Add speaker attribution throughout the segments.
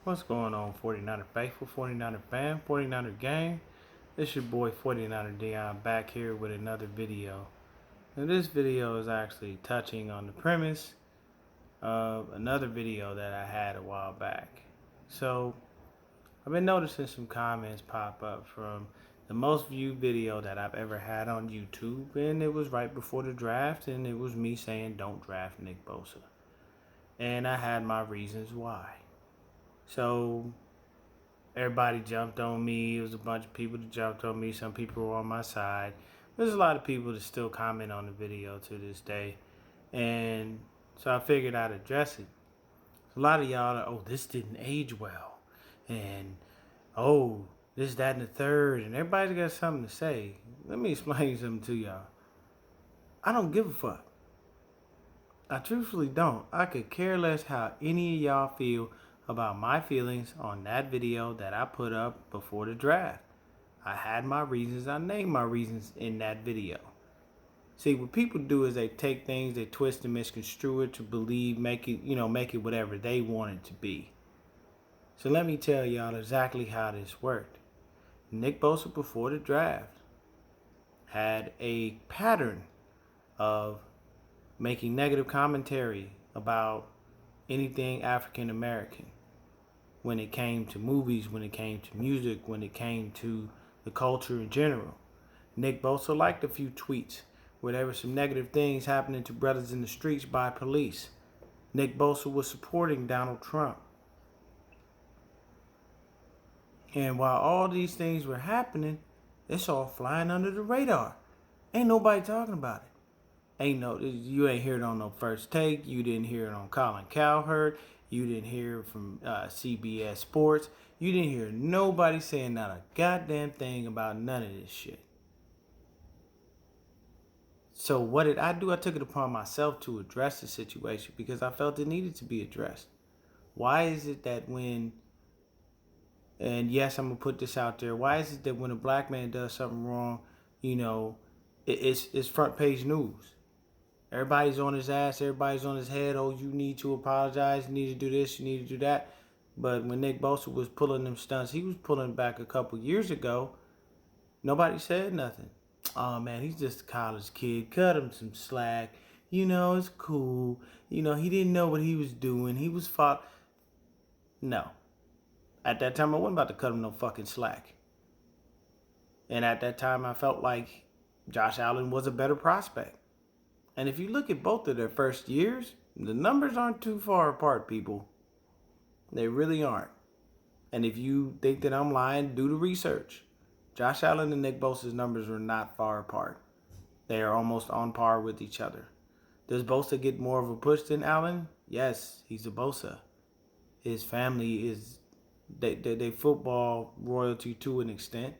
Speaker 1: What's going on, 49er Faithful, 49er Fan, 49er Gang? It's your boy 49er Dion back here with another video. Now this video is actually touching on the premise of another video that I had a while back. So I've been noticing some comments pop up from the most viewed video that I've ever had on YouTube, and it was right before the draft, and it was me saying don't draft Nick Bosa. And I had my reasons why. So everybody jumped on me. It was a bunch of people that jumped on me. Some people were on my side. There's a lot of people that still comment on the video to this day. And so I figured I'd address it. A lot of y'all are, oh, this didn't age well. And, oh, this, that, and the third. And everybody's got something to say. Let me explain something to y'all. I don't give a fuck. I truthfully don't. I could care less how any of y'all feel about my feelings on that video that I put up before the draft. I had my reasons. I named my reasons in that video. See, what people do is they take things, they twist and misconstrue it to believe, make it whatever they want it to be. So let me tell y'all exactly how this worked. Nick Bosa before the draft had a pattern of making negative commentary about anything African American. When it came to movies, when it came to music, when it came to the culture in general. Nick Bosa liked a few tweets where there were some negative things happening to brothers in the streets by police. Nick Bosa was supporting Donald Trump. And while all these things were happening, it's all flying under the radar. Ain't nobody talking about it. You ain't hear it on no First Take. You didn't hear it on Colin Cowherd. You didn't hear it from CBS Sports. You didn't hear nobody saying not a goddamn thing about none of this shit. So what did I do? I took it upon myself to address the situation because I felt it needed to be addressed. Why is it that and yes, I'm going to put this out there. Why is it that when a black man does something wrong, it's front page news? Everybody's on his ass. Everybody's on his head. Oh, you need to apologize. You need to do this. You need to do that. But when Nick Bosa was pulling them stunts, he was pulling back a couple years ago. Nobody said nothing. Oh, man, he's just a college kid. Cut him some slack. It's cool. He didn't know what he was doing. He was fought. No. At that time, I wasn't about to cut him no fucking slack. And at that time, I felt like Josh Allen was a better prospect. And if you look at both of their first years, the numbers aren't too far apart, people. They really aren't. And if you think that I'm lying, do the research. Josh Allen and Nick Bosa's numbers are not far apart. They are almost on par with each other. Does Bosa get more of a push than Allen? Yes, he's a Bosa. His family is they football royalty to an extent.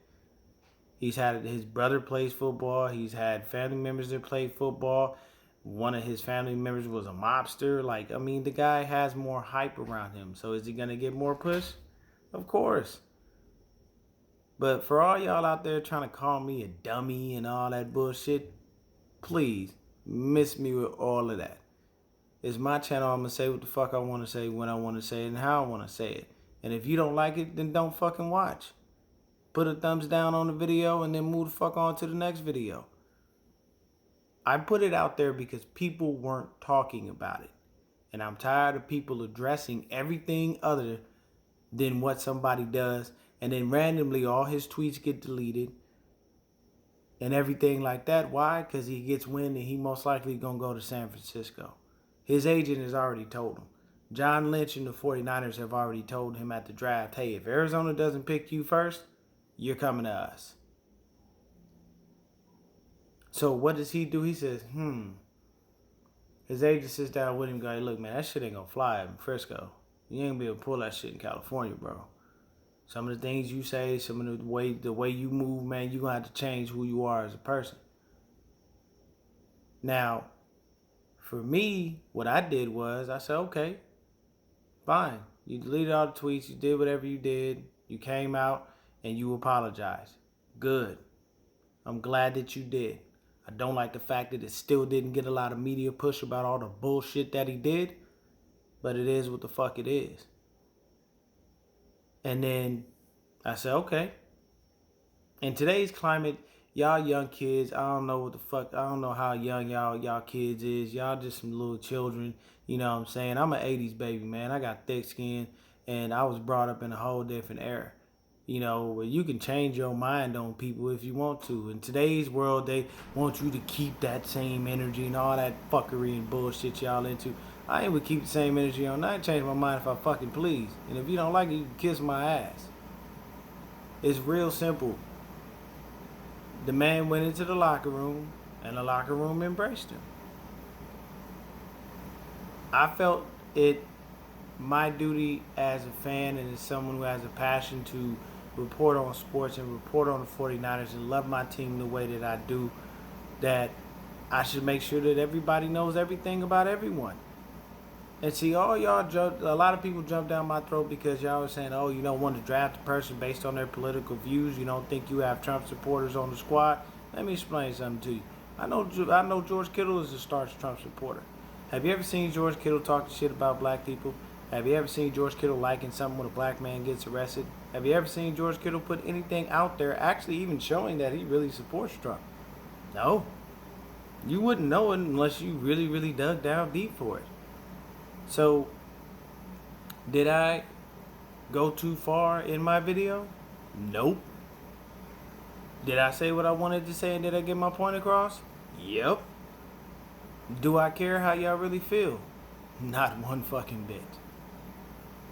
Speaker 1: He's had his brother plays football. He's had family members that play football. One of his family members was a mobster. The guy has more hype around him. So is he going to get more push? Of course. But for all y'all out there trying to call me a dummy and all that bullshit, please miss me with all of that. It's my channel. I'm going to say what the fuck I want to say, when I want to say it, and how I want to say it. And if you don't like it, then don't fucking watch. Put a thumbs down on the video and then move the fuck on to the next video. I put it out there because people weren't talking about it. And I'm tired of people addressing everything other than what somebody does. And then randomly all his tweets get deleted. And everything like that. Why? Because he gets wind and he most likely going to go to San Francisco. His agent has already told him. John Lynch and the 49ers have already told him at the draft, hey, if Arizona doesn't pick you first, you're coming to us. So what does he do? He says, His agent sits down with him, going, look, man, that shit ain't gonna fly in Frisco. You ain't gonna be able to pull that shit in California, bro. Some of the things you say, some of the way you move, man, you're gonna have to change who you are as a person. Now, for me, what I did was, I said, okay, fine. You deleted all the tweets, you did whatever you did, you came out, and you apologized. Good. I'm glad that you did. I don't like the fact that it still didn't get a lot of media push about all the bullshit that he did, but it is what the fuck it is. And then I said, okay. In today's climate, y'all young kids, I don't know what the fuck, I don't know how young y'all kids is. Y'all just some little children. You know what I'm saying? I'm an 80s baby, man. I got thick skin and I was brought up in a whole different era. You know, where you can change your mind on people if you want to. In today's world, they want you to keep that same energy and all that fuckery and bullshit y'all into. I ain't would keep the same energy on. I ain't change my mind if I fucking please. And if you don't like it, you can kiss my ass. It's real simple. The man went into the locker room, and the locker room embraced him. I felt it my duty as a fan and as someone who has a passion to report on sports and report on the 49ers and love my team the way that I do, that I should make sure that everybody knows everything about everyone. And see, all y'all a lot of people jump down my throat because y'all was saying, oh, you don't want to draft a person based on their political views. You don't think you have Trump supporters on the squad. Let me explain something to you. I know George Kittle is a staunch Trump supporter. Have you ever seen George Kittle talk shit about black people? Have you ever seen George Kittle liking something when a black man gets arrested? Have you ever seen George Kittle put anything out there actually even showing that he really supports Trump? No. You wouldn't know it unless you really, really dug down deep for it. So, did I go too far in my video? Nope. Did I say what I wanted to say and did I get my point across? Yep. Do I care how y'all really feel? Not one fucking bit.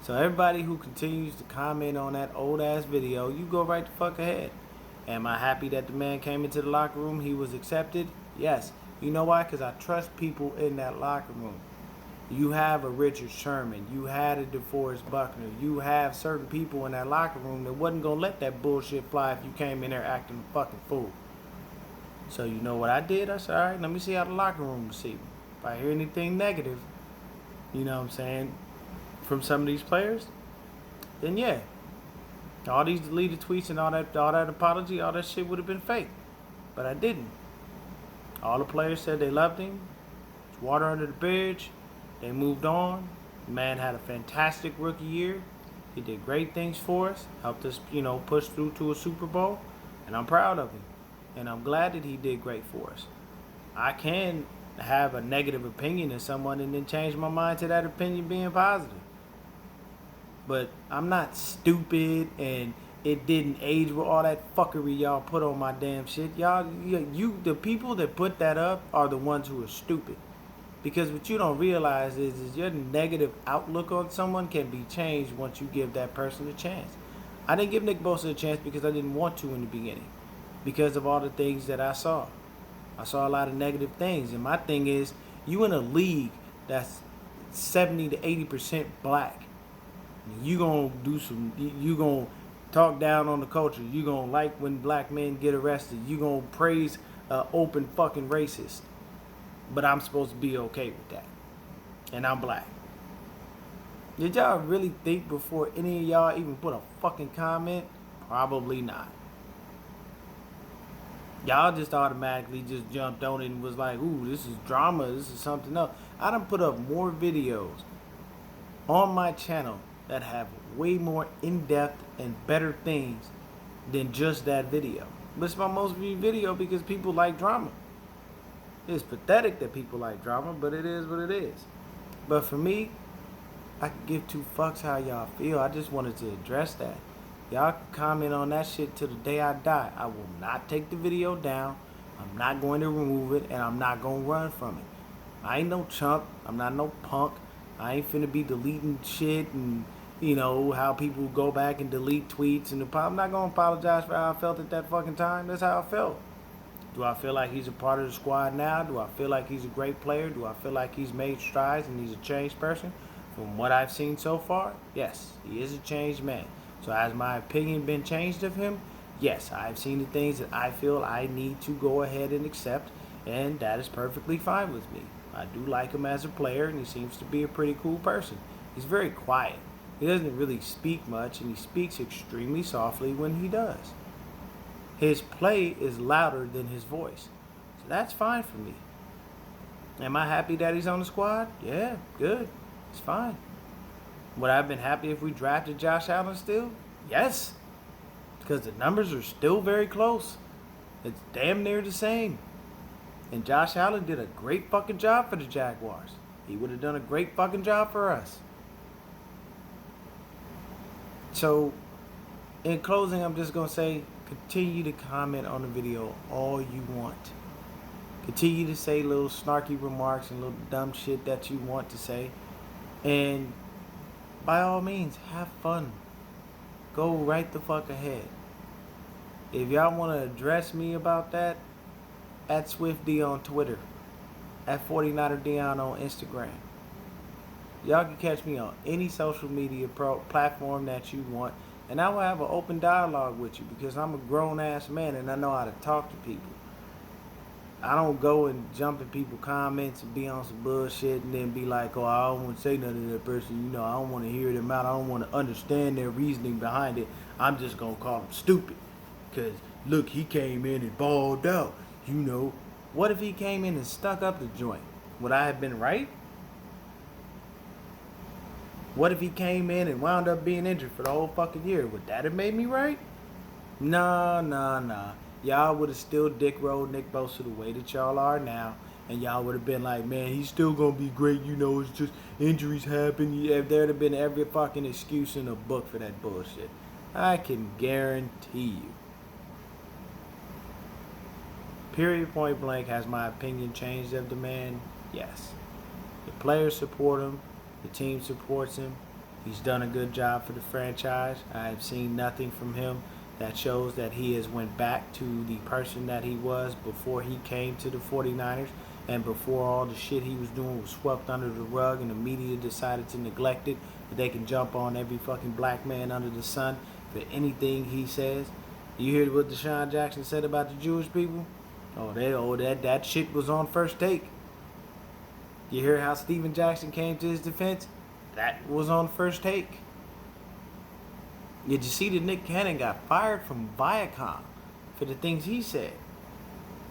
Speaker 1: So everybody who continues to comment on that old ass video, you go right the fuck ahead. Am I happy that the man came into the locker room? He was accepted? Yes. You know why? Because I trust people in that locker room. You have a Richard Sherman. You had a DeForest Buckner. You have certain people in that locker room that wasn't going to let that bullshit fly if you came in there acting a fucking fool. So you know what I did? I said, all right, let me see how the locker room received me. If I hear anything negative, you know what I'm saying, from some of these players, then yeah. All these deleted tweets and all that apology, all that shit would have been fake. But I didn't. All the players said they loved him. It's water under the bridge. They moved on. The man had a fantastic rookie year. He did great things for us. Helped us, push through to a Super Bowl. And I'm proud of him. And I'm glad that he did great for us. I can have a negative opinion of someone and then change my mind to that opinion being positive. But I'm not stupid and it didn't age with all that fuckery y'all put on my damn shit. The people that put that up are the ones who are stupid. Because what you don't realize is your negative outlook on someone can be changed once you give that person a chance. I didn't give Nick Bosa a chance because I didn't want to in the beginning. Because of all the things that I saw. I saw a lot of negative things. And my thing is, you in a league that's 70 to 80% black. You gonna you gonna talk down on the culture. You gonna like when black men get arrested. You gonna praise open fucking racist. But I'm supposed to be okay with that. And I'm black. Did y'all really think before any of y'all even put a fucking comment? Probably not. Y'all just automatically just jumped on it and was like, ooh, this is drama. This is something else. I done put up more videos on my channel that have way more in-depth and better things than just that video. But it's my most viewed video because people like drama. It's pathetic that people like drama, but it is what it is. But for me, I can give two fucks how y'all feel. I just wanted to address that. Y'all can comment on that shit till the day I die. I will not take the video down. I'm not going to remove it, and I'm not going to run from it. I ain't no chump. I'm not no punk. I ain't finna be deleting shit and, how people go back and delete tweets. And I'm not going to apologize for how I felt at that fucking time. That's how I felt. Do I feel like he's a part of the squad now? Do I feel like he's a great player? Do I feel like he's made strides and he's a changed person? From what I've seen so far, yes, he is a changed man. So has my opinion been changed of him? Yes, I've seen the things that I feel I need to go ahead and accept, and that is perfectly fine with me. I do like him as a player, and he seems to be a pretty cool person. He's very quiet. He doesn't really speak much, and he speaks extremely softly when he does. His play is louder than his voice. So that's fine for me. Am I happy that he's on the squad? Yeah, good. It's fine. Would I have been happy if we drafted Josh Allen still? Yes, because the numbers are still very close. It's damn near the same. And Josh Allen did a great fucking job for the Jaguars. He would have done a great fucking job for us. So, in closing, I'm just going to say, continue to comment on the video all you want. Continue to say little snarky remarks and little dumb shit that you want to say. And by all means, have fun. Go right the fuck ahead. If y'all want to address me about that, at SwiftD on Twitter, at 49erDeon on Instagram. Y'all can catch me on any social media platform that you want, and I will have an open dialogue with you because I'm a grown-ass man and I know how to talk to people. I don't go and jump in people's comments and be on some bullshit and then be like, oh, I don't want to say nothing to that person. You know, I don't want to hear them out. I don't want to understand their reasoning behind it. I'm just going to call them stupid. Because, look, he came in and balled out. You know, what if he came in and stuck up the joint? Would I have been right? What if he came in and wound up being injured for the whole fucking year? Would that have made me right? Nah. Y'all would have still dick rolled Nick Bosa the way that y'all are now. And y'all would have been like, man, he's still going to be great. You know, it's just injuries happen. There'd have been every fucking excuse in the book for that bullshit. I can guarantee you. Period, point blank, has my opinion changed of the man? Yes. The players support him. The team supports him. He's done a good job for the franchise. I've seen nothing from him that shows that he has went back to the person that he was before he came to the 49ers and before all the shit he was doing was swept under the rug and the media decided to neglect it. But they can jump on every fucking black man under the sun for anything he says. You hear what Deshaun Jackson said about the Jewish people? That shit was on First Take. You hear how Steven Jackson came to his defense? That was on First Take. Did you see that Nick Cannon got fired from Viacom for the things he said?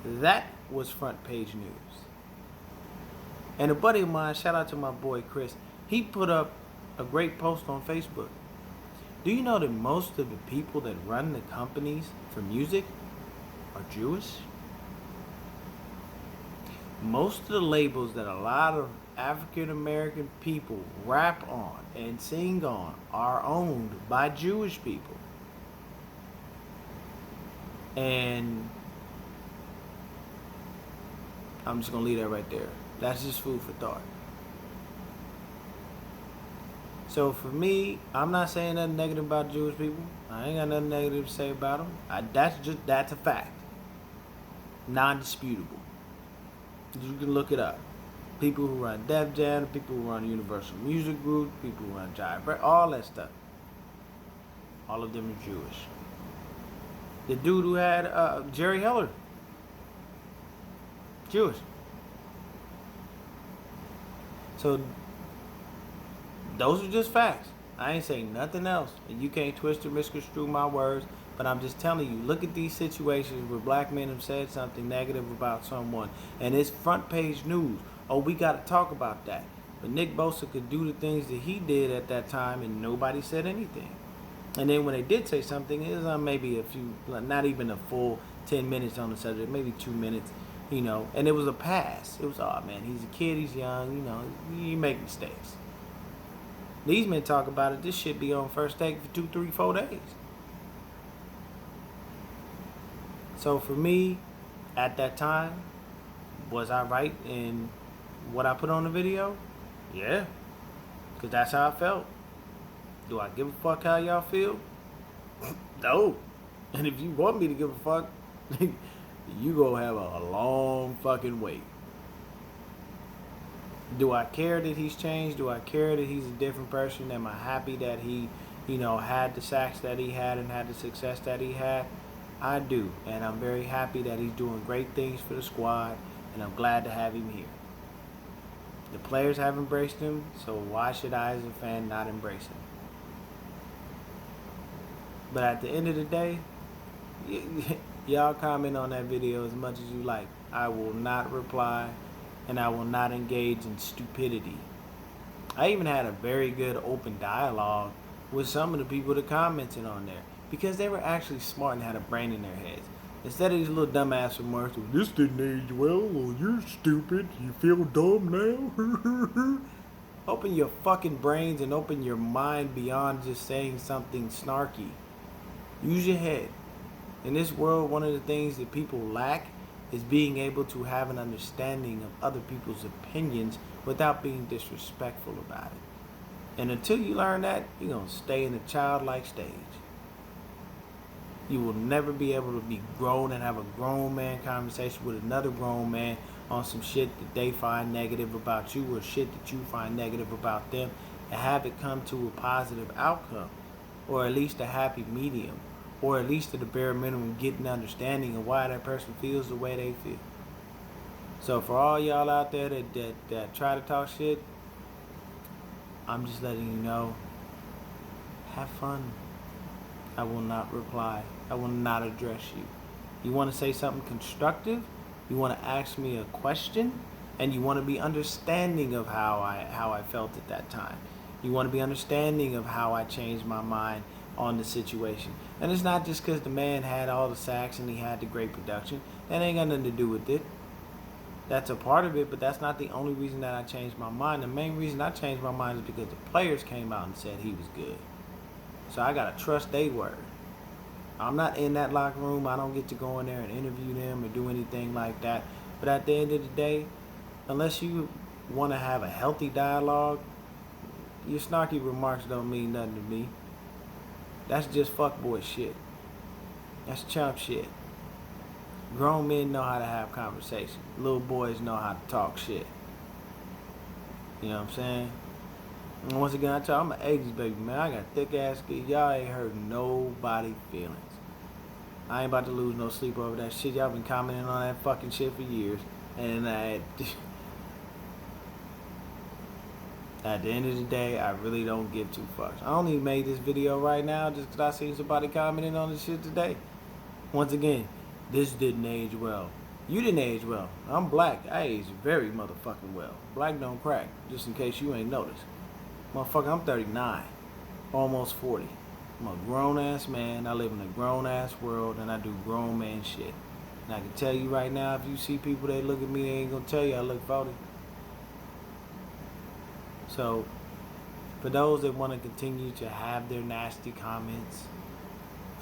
Speaker 1: That was front page news. And a buddy of mine, shout out to my boy Chris, he put up a great post on Facebook. Do you know that most of the people that run the companies for music are Jewish? Most of the labels that a lot of African American people rap on and sing on are owned by Jewish people. And I'm just going to leave that right there. That's just food for thought. So for me, I'm not saying nothing negative about Jewish people. I ain't got nothing negative to say about them. That's a fact. Non-disputable. You can look it up. People who run Def Jam, people who run Universal Music Group, people who run Jive, all that stuff. All of them are Jewish. The dude who had Jerry Heller, Jewish. So those are just facts. I ain't saying nothing else. And you can't twist or misconstrue my words. But I'm just telling you, look at these situations where black men have said something negative about someone. And it's front page news. Oh, we got to talk about that. But Nick Bosa could do the things that he did at that time and nobody said anything. And then when they did say something, it was maybe a few, not even a full 10 minutes on the subject, maybe 2 minutes, you know. And it was a pass. It was, oh man, he's a kid, he's young, you know, you make mistakes. These men talk about it, this shit be on First Take for 2, 3, 4 days. So for me, at that time, was I right in what I put on the video? Yeah, because that's how I felt. Do I give a fuck how y'all feel? No. And if you want me to give a fuck, you gonna have a long fucking wait. Do I care that he's changed? Do I care that he's a different person? Am I happy that he, had the sacks that he had and had the success that he had? I do, and I'm very happy that he's doing great things for the squad, and I'm glad to have him here. The players have embraced him, so why should I as a fan not embrace him? But at the end of the day, y'all comment on that video as much as you like. I will not reply, and I will not engage in stupidity. I even had a very good open dialogue with some of the people that commented on there because they were actually smart and had a brain in their heads. Instead of these little dumbass remarks, well, this didn't age well, or you're stupid, you feel dumb now. Open your fucking brains and open your mind beyond just saying something snarky. Use your head. In this world, one of the things that people lack is being able to have an understanding of other people's opinions without being disrespectful about it. And until you learn that, you're going to stay in a childlike stage. You will never be able to be grown and have a grown man conversation with another grown man on some shit that they find negative about you or shit that you find negative about them and have it come to a positive outcome or at least a happy medium or at least at the bare minimum get an understanding of why that person feels the way they feel. So for all y'all out there that try to talk shit, I'm just letting you know, have fun. I will not reply. I will not address you. You want to say something constructive? You want to ask me a question? And you want to be understanding of how I felt at that time. You want to be understanding of how I changed my mind on the situation. And it's not just because the man had all the sacks and he had the great production. That ain't got nothing to do with it. That's a part of it, but that's not the only reason that I changed my mind. The main reason I changed my mind is because the players came out and said he was good. So I gotta trust their word. I'm not in that locker room. I don't get to go in there and interview them or do anything like that. But at the end of the day, unless you want to have a healthy dialogue, your snarky remarks don't mean nothing to me. That's just fuckboy shit. That's chump shit. Grown men know how to have conversation. Little boys know how to talk shit. You know what I'm saying? And once again, I tell you, I'm an 80s baby, man. I got thick ass skin. Y'all ain't hurt nobody feelings. I ain't about to lose no sleep over that shit. Y'all been commenting on that fucking shit for years. And at the end of the day, I really don't give two fucks. I only made this video right now just because I seen somebody commenting on this shit today. Once again, this didn't age well. You didn't age well. I'm black. I aged very motherfucking well. Black don't crack, just in case you ain't noticed. Motherfucker, I'm 39, almost 40. I'm a grown-ass man. I live in a grown-ass world, and I do grown man shit. And I can tell you right now, if you see people that look at me, they ain't gonna tell you I look 40. So, for those that want to continue to have their nasty comments,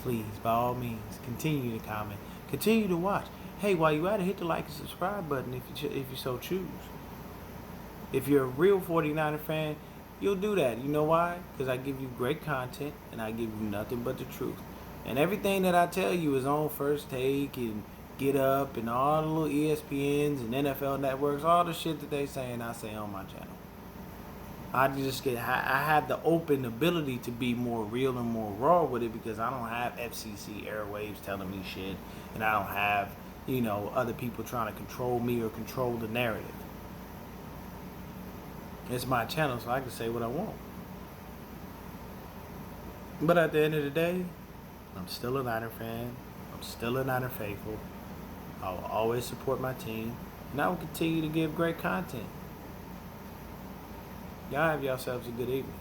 Speaker 1: please, by all means, continue to comment. Continue to watch. Hey, while you at it, hit the like and subscribe button if you so choose. If you're a real 49er fan, you'll do that. You know why? Because I give you great content and I give you nothing but the truth. And everything that I tell you is on First Take and Get Up and all the little ESPNs and NFL networks, all the shit that they say and I say on my channel. I have the open ability to be more real and more raw with it because I don't have FCC airwaves telling me shit and I don't have, other people trying to control me or control the narrative. It's my channel, so I can say what I want. But at the end of the day, I'm still a Niner fan. I'm still a Niner faithful. I will always support my team. And I will continue to give great content. Y'all have yourselves a good evening.